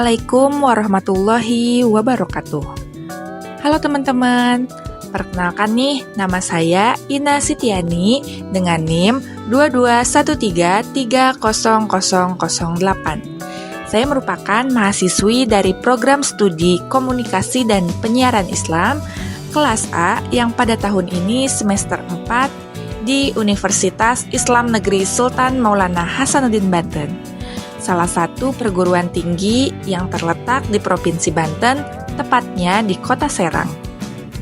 Assalamualaikum warahmatullahi wabarakatuh. Halo teman-teman, perkenalkan nih, nama saya Ina Sitiani dengan NIM 22133008. Saya merupakan mahasiswi dari program studi Komunikasi dan Penyiaran Islam kelas A yang pada tahun ini semester 4 di Universitas Islam Negeri Sultan Maulana Hasanuddin Banten, salah satu perguruan tinggi yang terletak di Provinsi Banten, tepatnya di Kota Serang.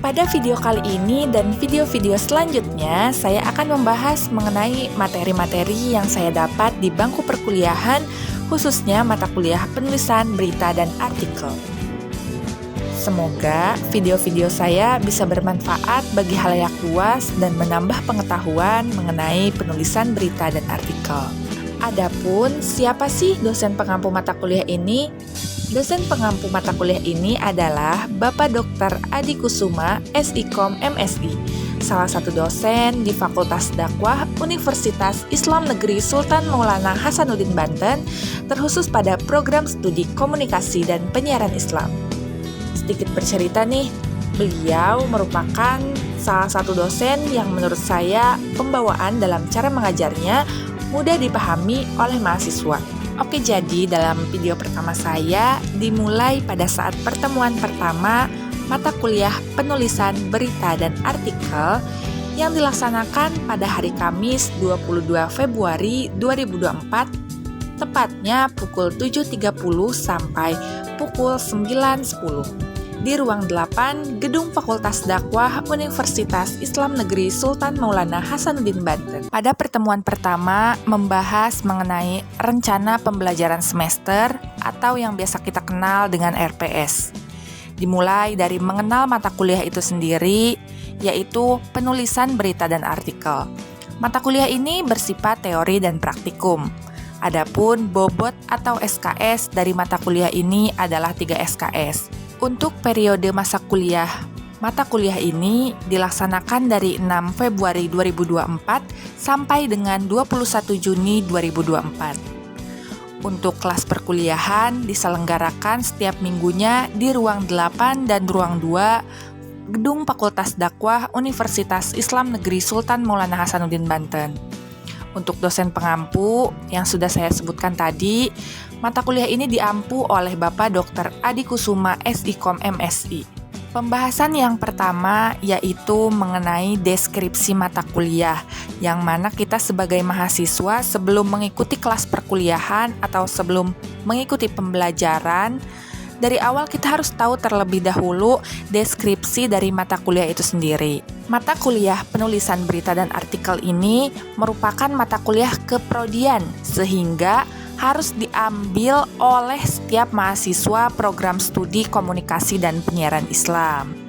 Pada video kali ini dan video-video selanjutnya, saya akan membahas mengenai materi-materi yang saya dapat di bangku perkuliahan, khususnya mata kuliah penulisan berita dan artikel. Semoga video-video saya bisa bermanfaat bagi khalayak luas dan menambah pengetahuan mengenai penulisan berita dan artikel. Adapun siapa sih dosen pengampu mata kuliah ini? Dosen pengampu mata kuliah ini adalah Bapak Dr. Adi Kusuma, SIKOM MSI, salah satu dosen di Fakultas Dakwah Universitas Islam Negeri Sultan Maulana Hasanuddin Banten, terkhusus pada program studi Komunikasi dan Penyiaran Islam. Sedikit bercerita nih, beliau merupakan salah satu dosen yang menurut saya pembawaan dalam cara mengajarnya mudah dipahami oleh mahasiswa. Oke, jadi dalam video pertama saya dimulai pada saat pertemuan pertama mata kuliah penulisan berita dan artikel yang dilaksanakan pada hari Kamis 22 Februari 2024, tepatnya pukul 7.30 sampai pukul 9.10. Di ruang 8 Gedung Fakultas Dakwah Universitas Islam Negeri Sultan Maulana Hasanuddin Banten. Pada pertemuan pertama membahas mengenai rencana pembelajaran semester atau yang biasa kita kenal dengan RPS. Dimulai dari mengenal mata kuliah itu sendiri, yaitu penulisan berita dan artikel. Mata kuliah ini bersifat teori dan praktikum. Adapun bobot atau SKS dari mata kuliah ini adalah 3 SKS. Untuk periode masa kuliah, mata kuliah ini dilaksanakan dari 6 Februari 2024 sampai dengan 21 Juni 2024. Untuk kelas perkuliahan diselenggarakan setiap minggunya di ruang 8 dan ruang 2 Gedung Fakultas Dakwah Universitas Islam Negeri Sultan Maulana Hasanuddin Banten. Untuk dosen pengampu yang sudah saya sebutkan tadi, mata kuliah ini diampu oleh Bapak Dr. Adi Kusuma, SIKOM MSI. Pembahasan yang pertama yaitu mengenai deskripsi mata kuliah, yang mana kita sebagai mahasiswa sebelum mengikuti kelas perkuliahan atau sebelum mengikuti pembelajaran, dari awal kita harus tahu terlebih dahulu deskripsi dari mata kuliah itu sendiri. Mata kuliah penulisan berita dan artikel ini merupakan mata kuliah keprodian, sehingga harus diambil oleh setiap mahasiswa program studi Komunikasi dan Penyiaran Islam.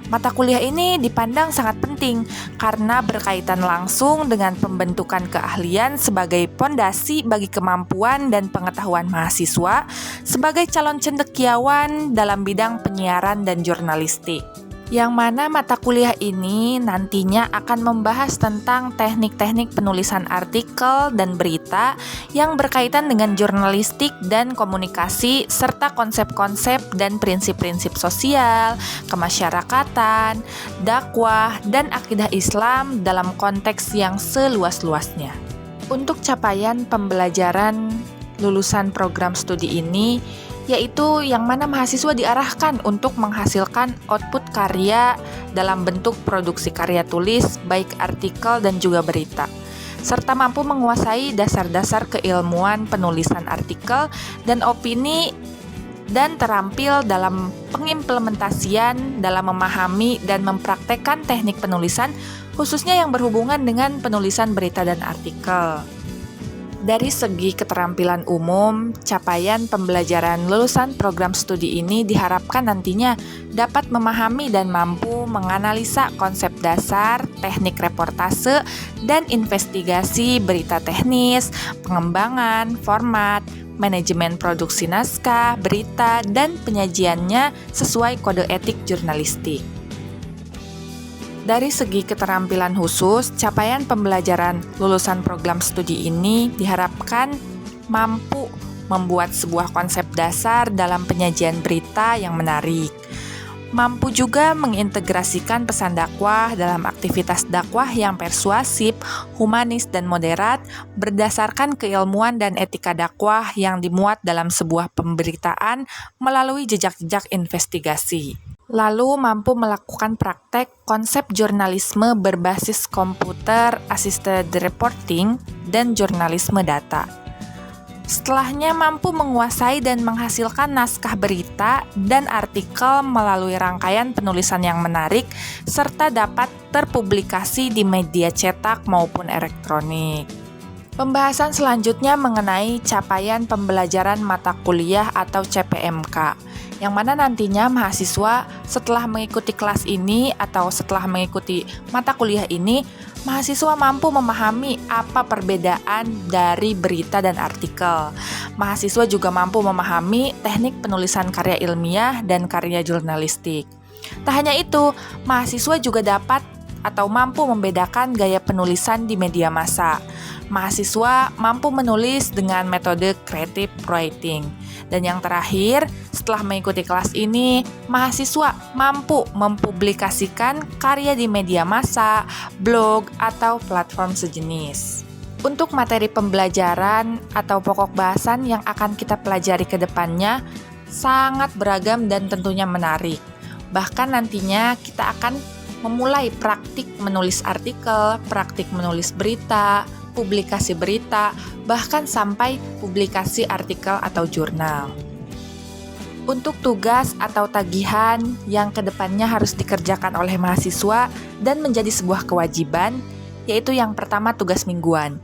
Mata kuliah ini dipandang sangat penting karena berkaitan langsung dengan pembentukan keahlian sebagai pondasi bagi kemampuan dan pengetahuan mahasiswa sebagai calon cendekiawan dalam bidang penyiaran dan jurnalistik. Yang mana mata kuliah ini nantinya akan membahas tentang teknik-teknik penulisan artikel dan berita yang berkaitan dengan jurnalistik dan komunikasi, serta konsep-konsep dan prinsip-prinsip sosial, kemasyarakatan, dakwah, dan akidah Islam dalam konteks yang seluas-luasnya. Untuk capaian pembelajaran lulusan program studi ini, yaitu yang mana mahasiswa diarahkan untuk menghasilkan output karya dalam bentuk produksi karya tulis, baik artikel dan juga berita, serta mampu menguasai dasar-dasar keilmuan penulisan artikel dan opini, dan terampil dalam pengimplementasian dalam memahami dan mempraktekkan teknik penulisan, khususnya yang berhubungan dengan penulisan berita dan artikel. Dari segi keterampilan umum, capaian pembelajaran lulusan program studi ini diharapkan nantinya dapat memahami dan mampu menganalisa konsep dasar, teknik reportase, dan investigasi berita teknis, pengembangan, format, manajemen produksi naskah, berita, dan penyajiannya sesuai kode etik jurnalistik. Dari segi keterampilan khusus, capaian pembelajaran lulusan program studi ini diharapkan mampu membuat sebuah konsep dasar dalam penyajian berita yang menarik. Mampu juga mengintegrasikan pesan dakwah dalam aktivitas dakwah yang persuasif, humanis, dan moderat berdasarkan keilmuan dan etika dakwah yang dimuat dalam sebuah pemberitaan melalui jejak-jejak investigasi. Lalu mampu melakukan praktek konsep jurnalisme berbasis komputer assisted reporting dan jurnalisme data. Setelahnya mampu menguasai dan menghasilkan naskah berita dan artikel melalui rangkaian penulisan yang menarik serta dapat terpublikasi di media cetak maupun elektronik. Pembahasan selanjutnya mengenai capaian pembelajaran mata kuliah atau CPMK, yang mana nantinya mahasiswa setelah mengikuti kelas ini atau setelah mengikuti mata kuliah ini, mahasiswa mampu memahami apa perbedaan dari berita dan artikel. Mahasiswa juga mampu memahami teknik penulisan karya ilmiah dan karya jurnalistik. Tak hanya itu, mahasiswa juga dapat atau mampu membedakan gaya penulisan di media massa. Mahasiswa mampu menulis dengan metode creative writing. Dan yang terakhir, setelah mengikuti kelas ini, mahasiswa mampu mempublikasikan karya di media massa, blog, atau platform sejenis. Untuk materi pembelajaran atau pokok bahasan yang akan kita pelajari ke depannya sangat beragam dan tentunya menarik. Bahkan nantinya kita akan memulai praktik menulis artikel, praktik menulis berita, publikasi berita, bahkan sampai publikasi artikel atau jurnal. Untuk tugas atau tagihan yang kedepannya harus dikerjakan oleh mahasiswa dan menjadi sebuah kewajiban, yaitu yang pertama tugas mingguan.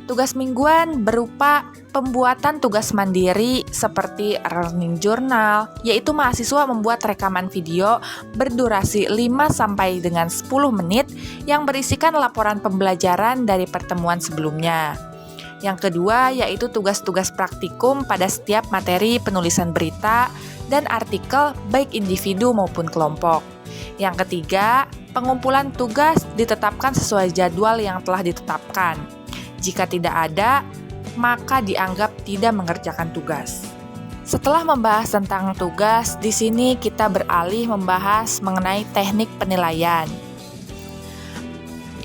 Tugas mingguan berupa pembuatan tugas mandiri seperti learning journal, yaitu mahasiswa membuat rekaman video berdurasi 5 sampai dengan 10 menit yang berisikan laporan pembelajaran dari pertemuan sebelumnya. Yang kedua yaitu tugas-tugas praktikum pada setiap materi penulisan berita dan artikel baik individu maupun kelompok. Yang ketiga, pengumpulan tugas ditetapkan sesuai jadwal yang telah ditetapkan. Jika tidak ada, maka dianggap tidak mengerjakan tugas. Setelah membahas tentang tugas, di sini kita beralih membahas mengenai teknik penilaian.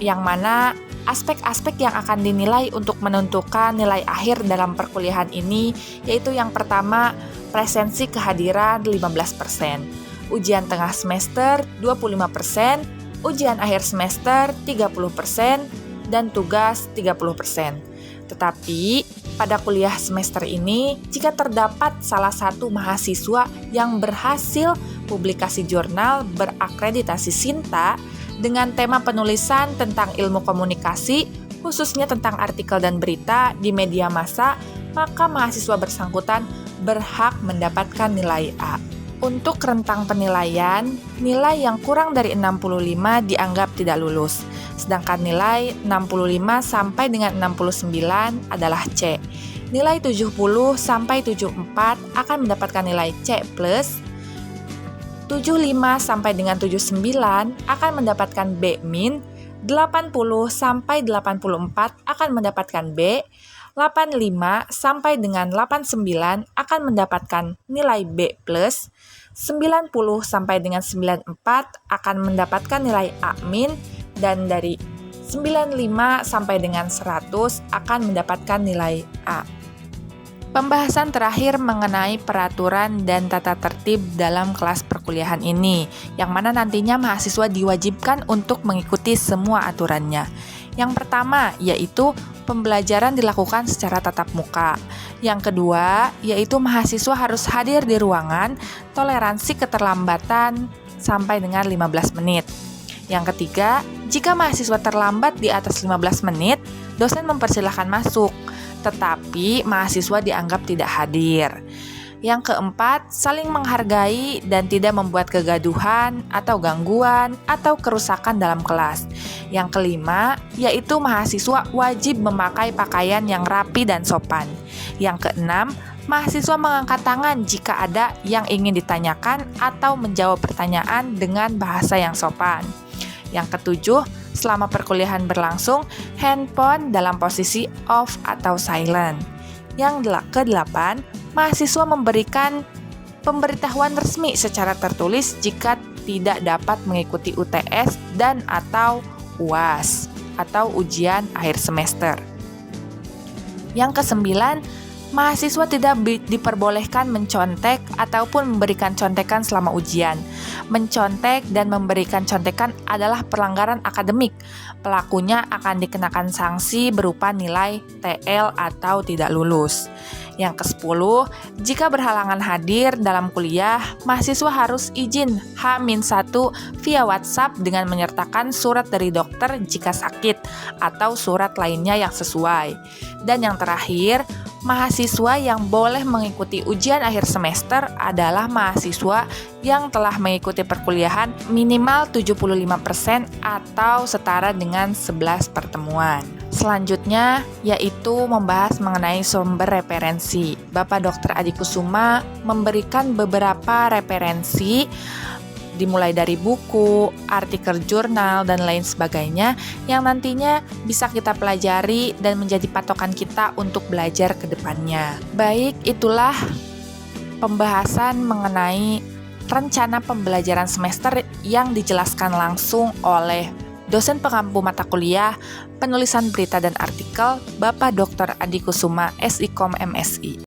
Yang mana aspek-aspek yang akan dinilai untuk menentukan nilai akhir dalam perkuliahan ini, yaitu yang pertama, presensi kehadiran 15%, ujian tengah semester 25%, ujian akhir semester 30%, dan tugas 30%. Tetapi, pada kuliah semester ini, jika terdapat salah satu mahasiswa yang berhasil publikasi jurnal berakreditasi SINTA dengan tema penulisan tentang ilmu komunikasi, khususnya tentang artikel dan berita di media massa, maka mahasiswa bersangkutan berhak mendapatkan nilai A. Untuk rentang penilaian, nilai yang kurang dari 65 dianggap tidak lulus. Sedangkan nilai 65 sampai dengan 69 adalah C. Nilai 70 sampai 74 akan mendapatkan nilai C+, 75 sampai dengan 79 akan mendapatkan B-, 80 sampai 84 akan mendapatkan B, 85 sampai dengan 89 akan mendapatkan nilai B+, 90 sampai dengan 94 akan mendapatkan nilai A-, dan dari 95 sampai dengan 100 akan mendapatkan nilai A. Pembahasan terakhir mengenai peraturan dan tata tertib dalam kelas perkuliahan ini, yang mana nantinya mahasiswa diwajibkan untuk mengikuti semua aturannya. Yang pertama, yaitu pembelajaran dilakukan secara tatap muka. Yang kedua, yaitu mahasiswa harus hadir di ruangan, toleransi keterlambatan sampai dengan 15 menit. Yang ketiga, jika mahasiswa terlambat di atas 15 menit, dosen mempersilahkan masuk, tetapi mahasiswa dianggap tidak hadir. Yang keempat, saling menghargai dan tidak membuat kegaduhan atau gangguan atau kerusakan dalam kelas. Yang kelima, yaitu mahasiswa wajib memakai pakaian yang rapi dan sopan. Yang keenam, mahasiswa mengangkat tangan jika ada yang ingin ditanyakan atau menjawab pertanyaan dengan bahasa yang sopan. Yang ketujuh, selama perkuliahan berlangsung, handphone dalam posisi off atau silent. Yang ke-8, mahasiswa memberikan pemberitahuan resmi secara tertulis jika tidak dapat mengikuti UTS dan atau UAS atau ujian akhir semester. Yang ke-9, mahasiswa tidak diperbolehkan mencontek ataupun memberikan contekan selama ujian. Mencontek dan memberikan contekan adalah pelanggaran akademik. Pelakunya akan dikenakan sanksi berupa nilai TL atau tidak lulus. Yang ke-10, jika berhalangan hadir dalam kuliah, mahasiswa harus izin H-1 via WhatsApp dengan menyertakan surat dari dokter jika sakit atau surat lainnya yang sesuai. Dan yang terakhir, mahasiswa yang boleh mengikuti ujian akhir semester adalah mahasiswa yang telah mengikuti perkuliahan minimal 75% atau setara dengan 11 pertemuan. Selanjutnya yaitu membahas mengenai sumber referensi. Bapak Dr. Adi Kusuma memberikan beberapa referensi dimulai dari buku, artikel jurnal, dan lain sebagainya yang nantinya bisa kita pelajari dan menjadi patokan kita untuk belajar ke depannya. Baik, itulah pembahasan mengenai rencana pembelajaran semester yang dijelaskan langsung oleh dosen pengampu mata kuliah penulisan berita dan artikel Bapak Dr. Adi Kusuma, SIKOM MSI.